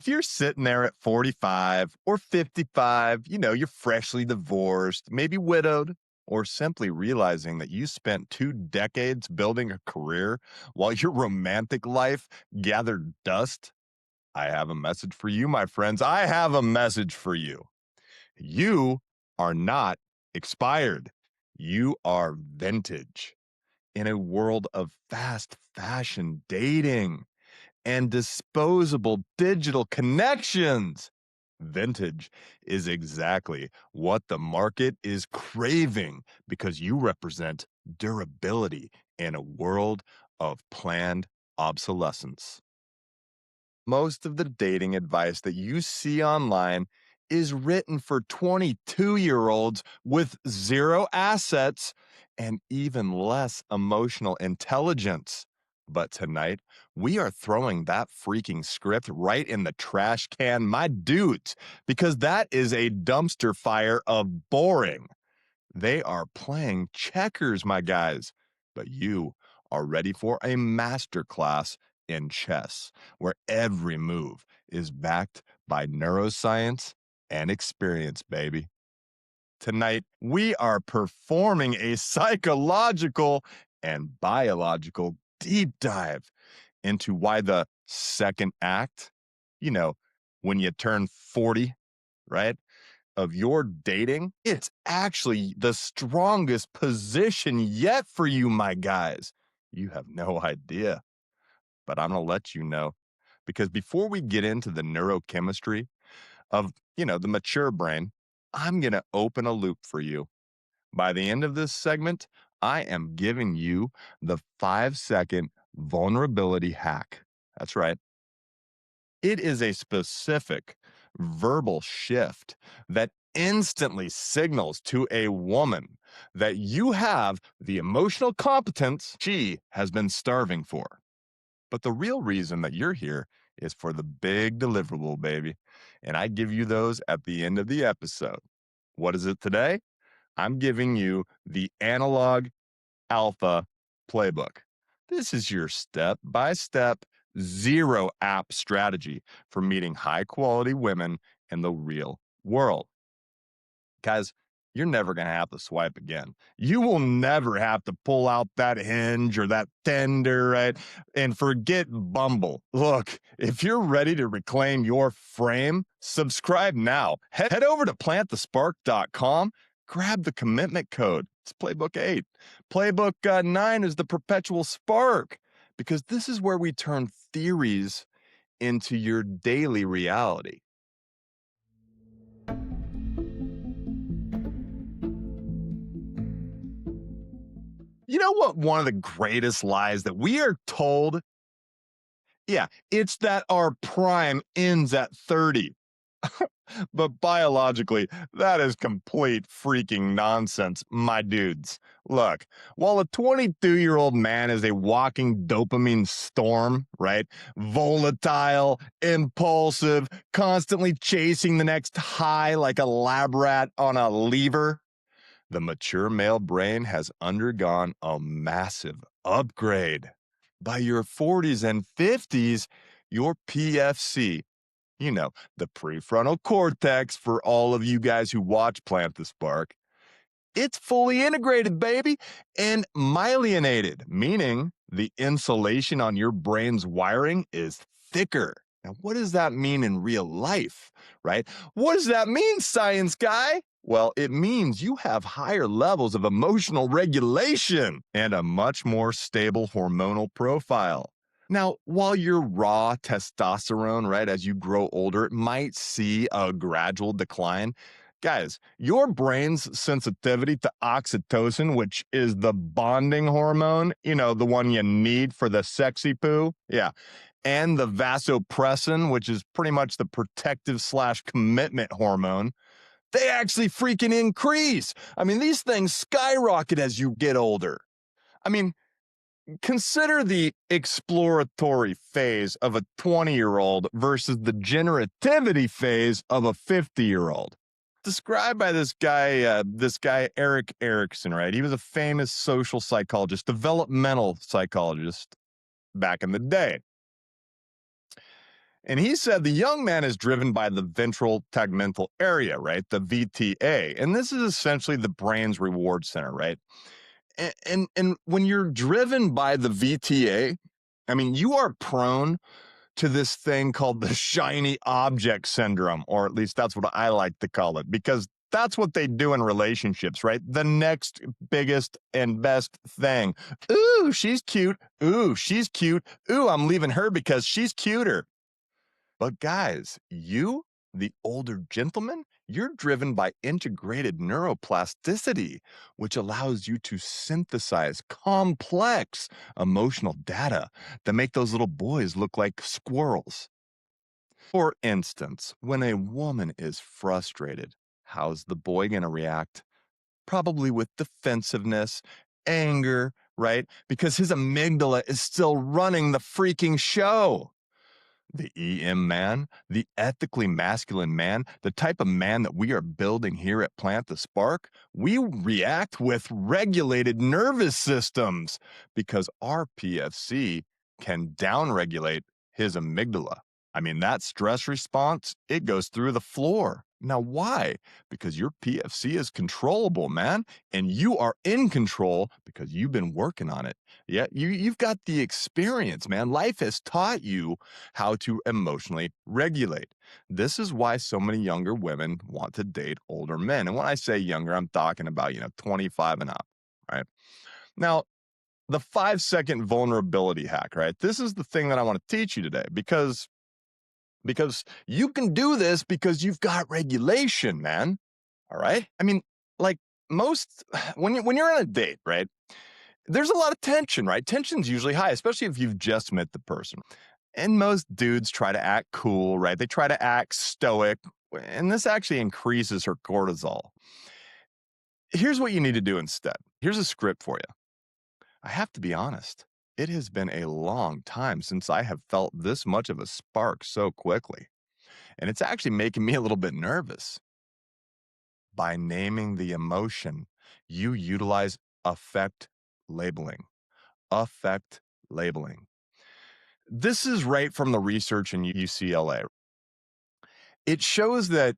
If you're sitting there at 45 or 55, you're freshly divorced, maybe widowed, or simply realizing that you spent 2 decades building a career while your romantic life gathered dust, I have a message for you, my friends. I have a message for you. You are not expired. You are vintage in a world of fast fashion dating and disposable digital connections. Vintage is exactly what the market is craving because you represent durability in a world of planned obsolescence. Most of the dating advice that you see online is written for 22-year-olds with zero assets and even less emotional intelligence. But tonight, we are throwing that freaking script right in the trash can, my dudes, because that is a dumpster fire of boring. They are playing checkers, my guys. But you are ready for a masterclass in chess, where every move is backed by neuroscience and experience, baby. Tonight, we are performing a psychological and biological deep dive into why the second act, you know, when you turn 40, right? Of your dating, it's actually the strongest position yet for you, my guys. You have no idea, but I'm going to let you know because before we get into the neurochemistry of, the mature brain, I'm going to open a loop for you. By the end of this segment, I am giving you the 5-second vulnerability hack. That's right. It is a specific verbal shift that instantly signals to a woman that you have the emotional competence she has been starving for. But the real reason that you're here is for the big deliverable, baby. And I give you those at the end of the episode. What is it today? I'm giving you the analog alpha playbook. This is your step by step, zero app strategy for meeting high quality women in the real world. Guys, you're never going to have to swipe again. You will never have to pull out that Hinge or that Tinder, right? And forget Bumble. Look, if you're ready to reclaim your frame, subscribe now. Head over to plantthespark.com, grab the commitment code. It's Playbook 8. Playbook 9 is the perpetual spark, because this is where we turn theories into your daily reality. You know what? One of the greatest lies that we are told, yeah, it's that our prime ends at 30. But biologically, that is complete freaking nonsense, my dudes. Look, while a 22-year-old man is a walking dopamine storm, right? Volatile, impulsive, constantly chasing the next high like a lab rat on a lever, the mature male brain has undergone a massive upgrade. By your 40s and 50s, your PFC, the prefrontal cortex for all of you guys who watch Plant the Spark, it's fully integrated, baby, and myelinated, meaning the insulation on your brain's wiring is thicker. Now, what does that mean in real life, right? What does that mean, science guy? Well, it means you have higher levels of emotional regulation and a much more stable hormonal profile. Now, while your raw testosterone, right, as you grow older, it might see a gradual decline. Guys, your brain's sensitivity to oxytocin, which is the bonding hormone, the one you need for the sexy poo. Yeah. And the vasopressin, which is pretty much the protective slash commitment hormone, they actually freaking increase. I mean, these things skyrocket as you get older. I mean, consider the exploratory phase of a 20-year-old versus the generativity phase of a 50-year-old. Described by this guy Eric Erickson, right? He was a famous social psychologist, developmental psychologist back in the day. And he said the young man is driven by the ventral tegmental area, right? The VTA. And this is essentially the brain's reward center, right? And when you're driven by the VTA, I mean, you are prone to this thing called the shiny object syndrome, or at least that's what I like to call it, because that's what they do in relationships, right? The next biggest and best thing. Ooh, she's cute. Ooh, she's cute. Ooh, I'm leaving her because she's cuter. But guys, you, the older gentleman, you're driven by integrated neuroplasticity, which allows you to synthesize complex emotional data that make those little boys look like squirrels. For instance, when a woman is frustrated, how's the boy going to react? Probably with defensiveness, anger, right? Because his amygdala is still running the freaking show. The EM man, the ethically masculine man, the type of man that we are building here at Plant the Spark, we react with regulated nervous systems because our PFC can downregulate his amygdala. I mean, that stress response, it goes through the floor. Now, why? Because your PFC is controllable, man, and you are in control because you've been working on it. Yeah, you've got the experience, man. Life has taught you how to emotionally regulate. This is why so many younger women want to date older men. And when I say younger, I'm talking about, 25 and up, right? Now, the 5-second vulnerability hack, right? This is the thing that I want to teach you today because you can do this because you've got regulation, man. All right? I mean, like most when you're on a date, right? There's a lot of tension, right? Tension's usually high, especially if you've just met the person. And most dudes try to act cool, right? They try to act stoic, and this actually increases her cortisol. Here's what you need to do instead. Here's a script for you. I have to be honest. It has been a long time since I have felt this much of a spark so quickly. And it's actually making me a little bit nervous. By naming the emotion, you utilize affect labeling. Affect labeling. This is right from the research in UCLA. It shows that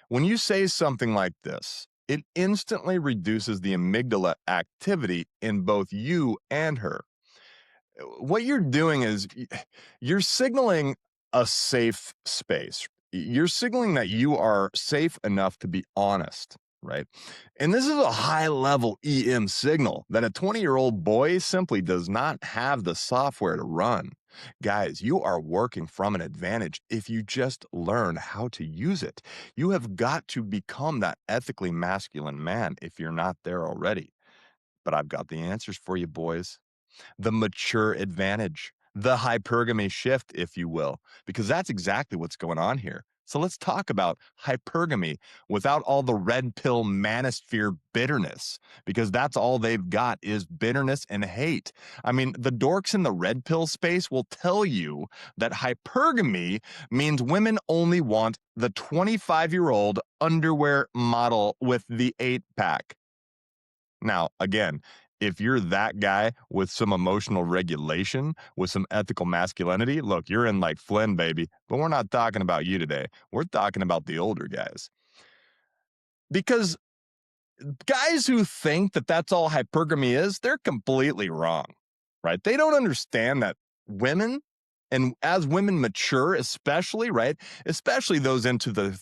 when you say something like this, it instantly reduces the amygdala activity in both you and her. What you're doing is you're signaling a safe space. You're signaling that you are safe enough to be honest, right? And this is a high level EM signal that a 20-year-old boy simply does not have the software to run. Guys, you are working from an advantage if you just learn how to use it. You have got to become that ethically masculine man if you're not there already. But I've got the answers for you, boys. The mature advantage, the hypergamy shift, if you will, because that's exactly what's going on here. So let's talk about hypergamy without all the red pill manosphere bitterness, because that's all they've got is bitterness and hate. I mean, the dorks in the red pill space will tell you that hypergamy means women only want the 25-year-old underwear model with the 8-pack. Now, again, if you're that guy with some emotional regulation, with some ethical masculinity, look, you're in like Flynn, baby. But we're not talking about you today. We're talking about the older guys. Because guys who think that that's all hypergamy is, they're completely wrong, right? They don't understand that women, and as women mature, especially, right? Especially those into the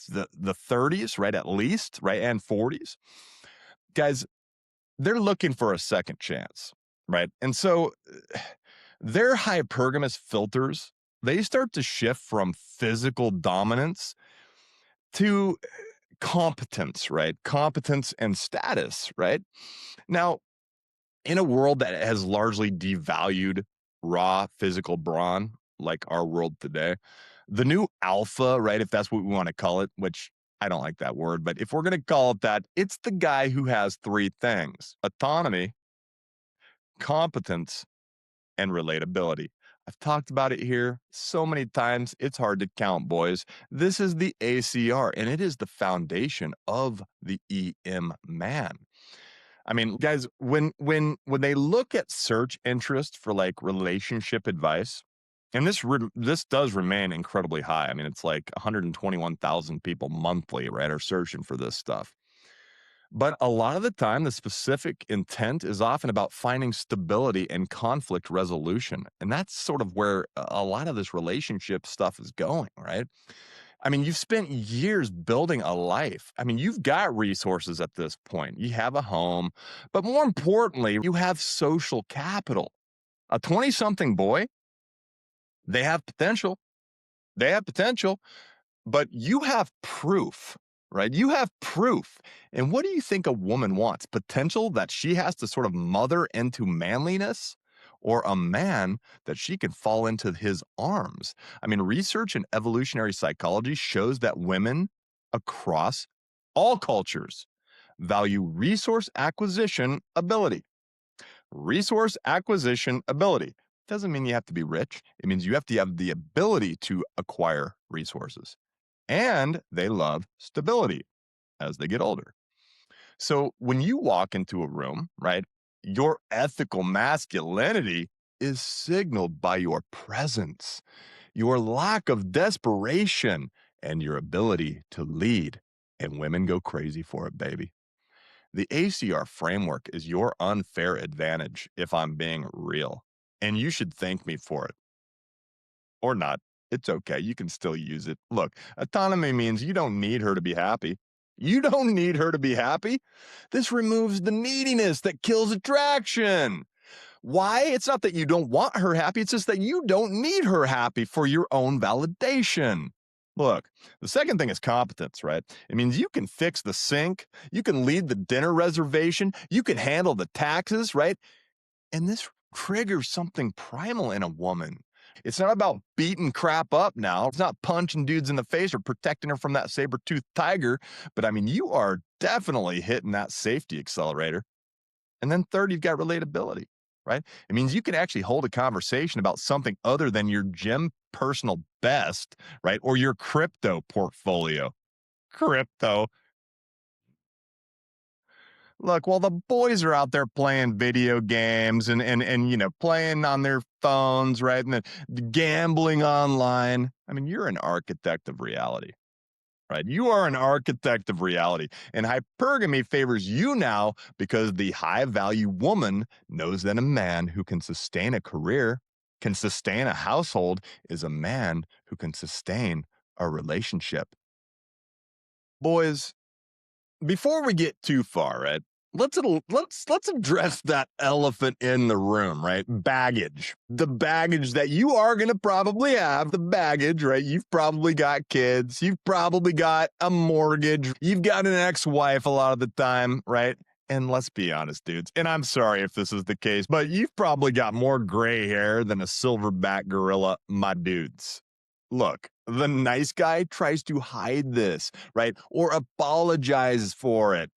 30s, right? At least, right? And 40s. Guys, they're looking for a second chance, right? And so their hypergamous filters, they start to shift from physical dominance to competence, right? Competence and status, right? Now, in a world that has largely devalued raw physical brawn, like our world today, the new alpha, right? If that's what we want to call it, which I don't like that word, but if we're going to call it that, it's the guy who has three things: autonomy, competence, and relatability. I've talked about it here so many times, it's hard to count, boys. This is the ACR, and it is the foundation of the EM man. I mean, guys, when they look at search interest for like relationship advice, And this does remain incredibly high. I mean, it's like 121,000 people monthly, right, are searching for this stuff. But a lot of the time, the specific intent is often about finding stability and conflict resolution. And that's sort of where a lot of this relationship stuff is going, right? I mean, you've spent years building a life. I mean, you've got resources at this point. You have a home, but more importantly, you have social capital. A 20 something boy, they have potential. They have potential. But you have proof, right? You have proof. And what do you think a woman wants? Potential that she has to sort of mother into manliness, or a man that she can fall into his arms? I mean, research in evolutionary psychology shows that women across all cultures value resource acquisition ability. Resource acquisition ability doesn't mean you have to be rich. It means you have to have the ability to acquire resources, and they love stability as they get older. So when you walk into a room, right, your ethical masculinity is signaled by your presence, your lack of desperation, and your ability to lead. And women go crazy for it, baby. The ACR framework is your unfair advantage, if I'm being real. And you should thank me for it, or not. It's okay. You can still use it. Look, autonomy means you don't need her to be happy. You don't need her to be happy. This removes the neediness that kills attraction. Why? It's not that you don't want her happy, it's just that you don't need her happy for your own validation. Look, the second thing is competence, right? It means you can fix the sink, you can lead the dinner reservation, you can handle the taxes, right? And this triggers something primal in a woman. It's not about beating crap up now. It's not punching dudes in the face or protecting her from that saber-toothed tiger. But I mean, you are definitely hitting that safety accelerator. And then third, you've got relatability, right? It means you can actually hold a conversation about something other than your gym personal best, right? Or your crypto portfolio. Crypto. Look, while the boys are out there playing video games and playing on their phones, right? And then gambling online. I mean, you're an architect of reality, right? You are an architect of reality. And hypergamy favors you now because the high value woman knows that a man who can sustain a career, can sustain a household, is a man who can sustain a relationship. Boys, before we get too far, right? Let's address that elephant in the room, right? Baggage. The baggage that you are going to probably have, the baggage, right? You've probably got kids, you've probably got a mortgage, you've got an ex-wife a lot of the time, right? And let's be honest, dudes, and I'm sorry if this is the case, but you've probably got more gray hair than a silverback gorilla, my dudes. Look, the nice guy tries to hide this, right? Or apologizes for it.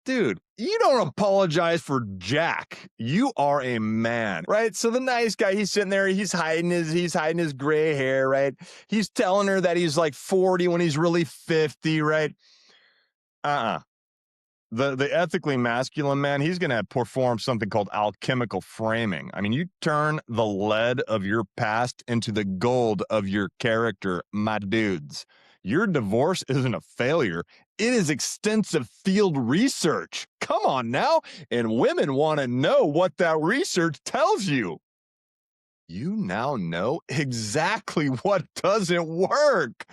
Dude, you don't apologize for Jack. You are a man, right? So the nice guy, he's sitting there, he's hiding his gray hair, right? He's telling her that he's like 40 when he's really 50, right? Uh-uh. The ethically masculine man, he's going to perform something called alchemical framing. I mean, you turn the lead of your past into the gold of your character, my dudes. Your divorce isn't a failure. It is extensive field research. Come on now. And women want to know what that research tells you. You now know exactly what doesn't work.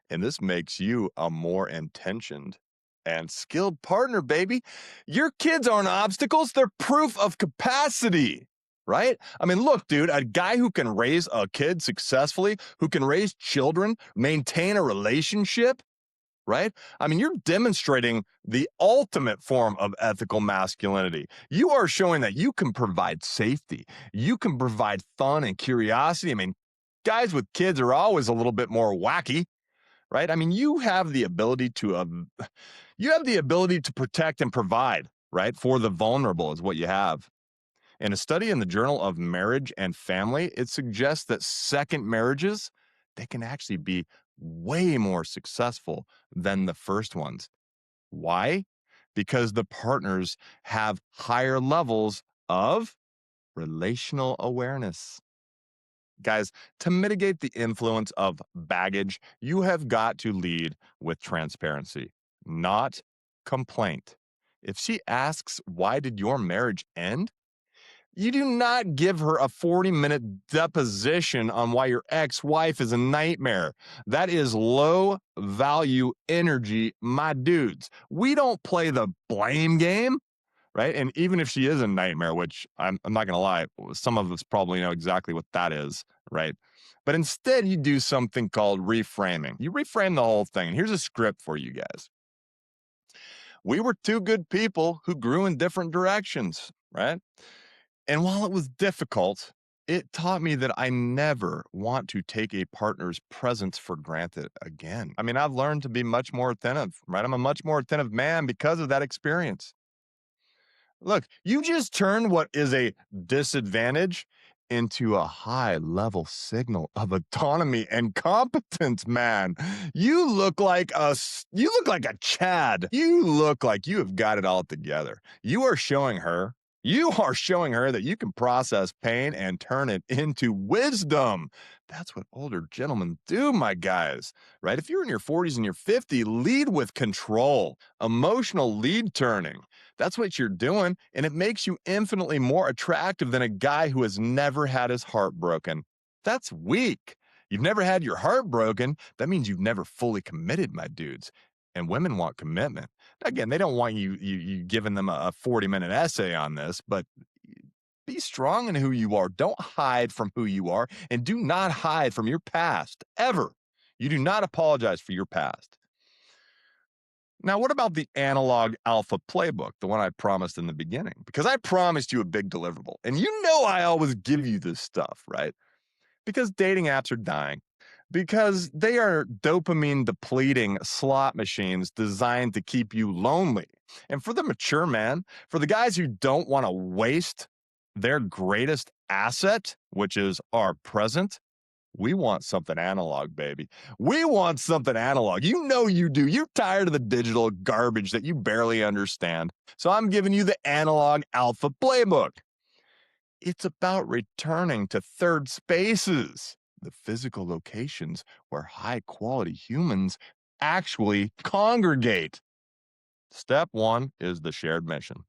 And this makes you a more intentioned and skilled partner, baby. Your kids aren't obstacles, they're proof of capacity, right? I mean, look, dude, a guy who can raise a kid successfully, who can raise children, maintain a relationship, right? I mean, you're demonstrating the ultimate form of ethical masculinity. You are showing that you can provide safety, you can provide fun and curiosity. I mean, guys with kids are always a little bit more wacky, right? I mean, you have the ability to protect and provide, right? For the vulnerable is what you have. In a study in the Journal of Marriage and Family, it suggests that second marriages, they can actually be way more successful than the first ones. Why? Because the partners have higher levels of relational awareness. Guys, to mitigate the influence of baggage, you have got to lead with transparency, not complaint. If she asks, "Why did your marriage end?" you do not give her a 40-minute deposition on why your ex wife is a nightmare. That is low value energy, my dudes. We don't play the blame game, right? And even if she is a nightmare, which I'm not going to lie, some of us probably know exactly what that is, right? But instead, you do something called reframing. You reframe the whole thing. And here's a script for you guys. We were two good people who grew in different directions, right? And while it was difficult, it taught me that I never want to take a partner's presence for granted again. I mean, I've learned to be much more attentive, right? I'm a much more attentive man because of that experience. Look, you just turned what is a disadvantage into a high level signal of autonomy and competence, man. You look like a Chad. You look like you have got it all together. You are showing her that you can process pain and turn it into wisdom. That's what older gentlemen do, my guys, right? If you're in your 40s and you're 50, lead with control, emotional lead turning. That's what you're doing, and it makes you infinitely more attractive than a guy who has never had his heart broken. That's weak. You've never had your heart broken. That means you've never fully committed, my dudes. And women want commitment. Again, they don't want you giving them a 40-minute essay on this, but be strong in who you are. Don't hide from who you are, and do not hide from your past, ever. You do not apologize for your past. Now, what about the analog alpha playbook, the one I promised in the beginning? Because I promised you a big deliverable. And you know I always give you this stuff, right? Because dating apps are dying. Because they are dopamine depleting slot machines designed to keep you lonely. And for the mature man, for the guys who don't want to waste their greatest asset, which is our present, we want something analog, baby. We want something analog. You know you do. You're tired of the digital garbage that you barely understand. So I'm giving you the analog alpha playbook. It's about returning to third spaces, the physical locations where high quality humans actually congregate. Step one is the shared mission.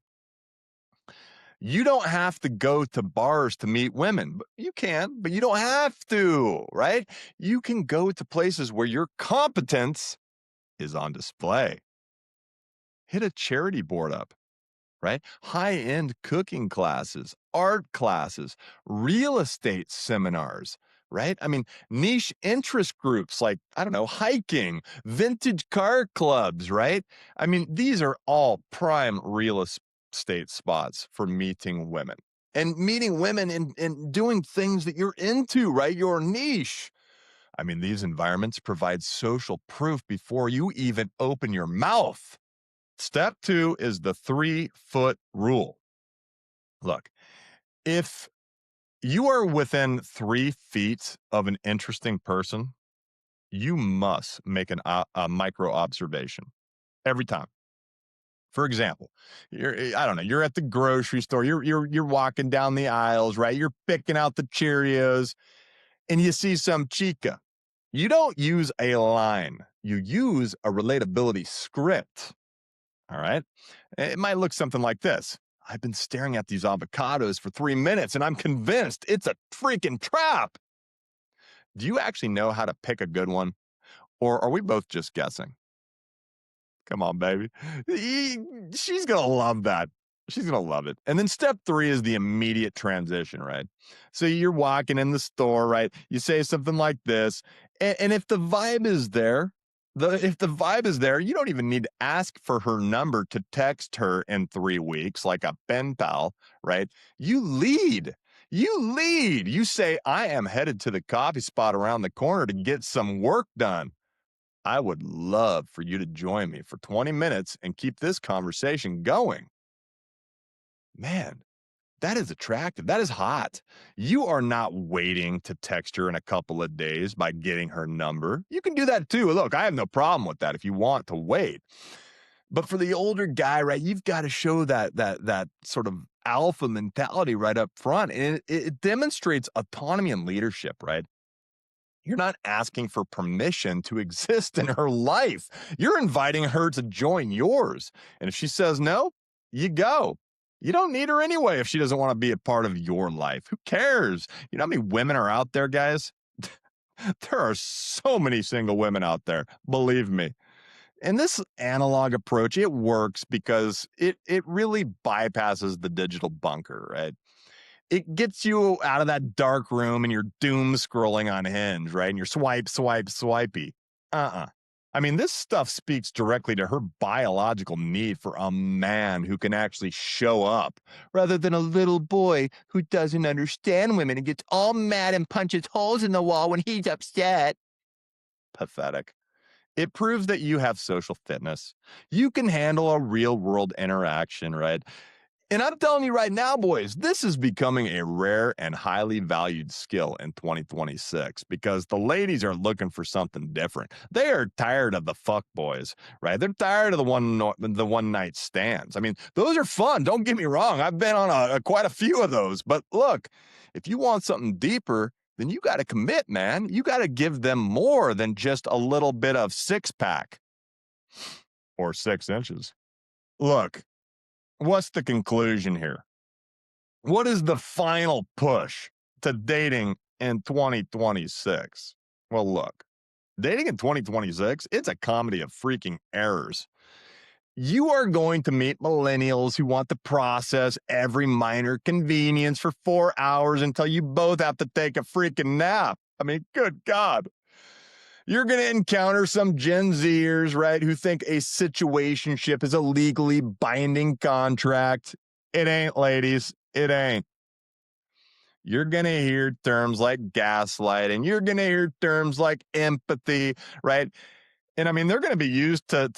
You don't have to go to bars to meet women. You can, but you don't have to, right? You can go to places where your competence is on display. Hit a charity board up, right? High-end cooking classes, art classes, real estate seminars, right? I mean, niche interest groups like, I don't know, hiking, vintage car clubs, right? I mean, these are all prime real estate spots for meeting women. And meeting women and doing things that you're into, right? Your niche. I mean, these environments provide social proof before you even open your mouth. Step two is the 3-foot rule. Look, if you are within 3 feet of an interesting person, you must make a micro observation every time. For example, I don't know, you're at the grocery store, you're walking down the aisles, right? You're picking out the Cheerios, and you see some chica. You don't use a line, you use a relatability script. All right. It might look something like this. I've been staring at these avocados for 3 minutes and I'm convinced it's a freaking trap. Do you actually know how to pick a good one? Or are we both just guessing? Come on, baby. She's going to love that. She's going to love it. And then step three is the immediate transition, right? So you're walking in the store, right? You say something like this. And if the vibe is there, you don't even need to ask for her number to text her in 3 weeks like a pen pal, right? You lead. You lead. You say, I am headed to the coffee spot around the corner to get some work done. I would love for you to join me for 20 minutes and keep this conversation going. Man, that is attractive. That is hot. You are not waiting to text her in a couple of days by getting her number. You can do that too. Look, I have no problem with that if you want to wait. But for the older guy, right, you've got to show that sort of alpha mentality right up front. And it demonstrates autonomy and leadership, right? You're not asking for permission to exist in her life. You're inviting her to join yours. And if she says no, you go. You don't need her anyway if she doesn't want to be a part of your life. Who cares? You know how many women are out there, guys? There are so many single women out there, believe me. And this analog approach, it works because it really bypasses the digital bunker, right? It gets you out of that dark room and you're doom scrolling on Hinge, right? And you're swipey. Uh-uh. I mean, this stuff speaks directly to her biological need for a man who can actually show up rather than a little boy who doesn't understand women and gets all mad and punches holes in the wall when he's upset. Pathetic. It proves that you have social fitness. You can handle a real world interaction, right? And I'm telling you right now, boys, this is becoming a rare and highly valued skill in 2026 because the ladies are looking for something different. They are tired of the fuck boys, right? They're tired of the one night stands. I mean, those are fun. Don't get me wrong. I've been on quite a few of those. But look, if you want something deeper, then you got to commit, man. You got to give them more than just a little bit of six pack or 6 inches. Look, what's the conclusion here? What is the final push to dating in 2026? Well, look, dating in 2026, it's a comedy of freaking errors. You are going to meet millennials who want to process every minor convenience for 4 hours until you both have to take a freaking nap. I mean, good God. You're going to encounter some Gen Zers, right, who think a situationship is a legally binding contract. It ain't, ladies. It ain't. You're going to hear terms like gaslighting. You're going to hear terms like empathy, right? And I mean, they're going to be used to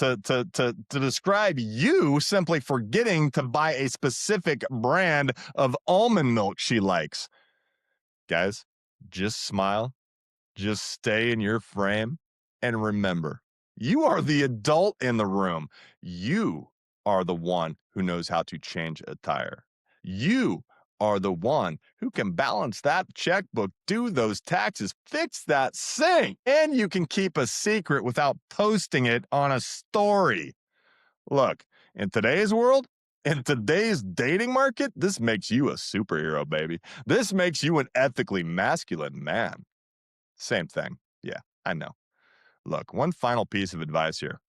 describe you simply forgetting to buy a specific brand of almond milk she likes. Guys, just smile. Just stay in your frame and remember, you are the adult in the room. You are the one who knows how to change a tire. You are the one who can balance that checkbook, do those taxes, fix that sink, and you can keep a secret without posting it on a story. Look, in today's world, in today's dating market, this makes you a superhero, baby. This makes you an ethically masculine man. Same thing. Yeah, I know. Look, one final piece of advice here.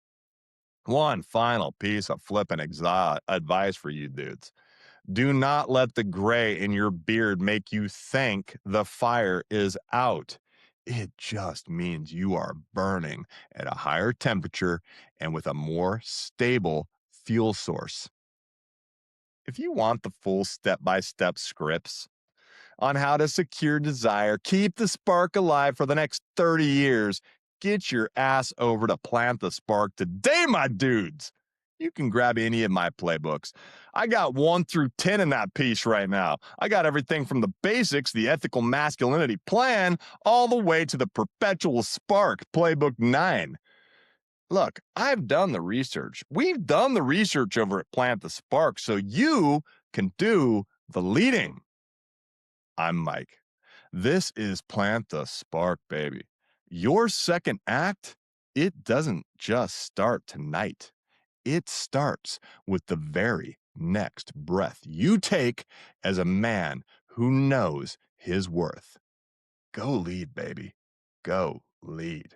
One final piece of flipping advice for you dudes. Do not let the gray in your beard make you think the fire is out. It just means you are burning at a higher temperature and with a more stable fuel source. If you want the full step by step scripts on how to secure desire, keep the spark alive for the next 30 years, get your ass over to Plant the Spark today, my dudes. You can grab any of my playbooks. I got 1 through 10 in that piece right now. I got everything from the basics, the ethical masculinity plan, all the way to the perpetual spark, playbook 9. Look, I've done the research. We've done the research over at Plant the Spark, so you can do the leading. I'm Mike. This is Plant the Spark, baby. Your second act, it doesn't just start tonight. It starts with the very next breath you take as a man who knows his worth. Go lead, baby. Go lead.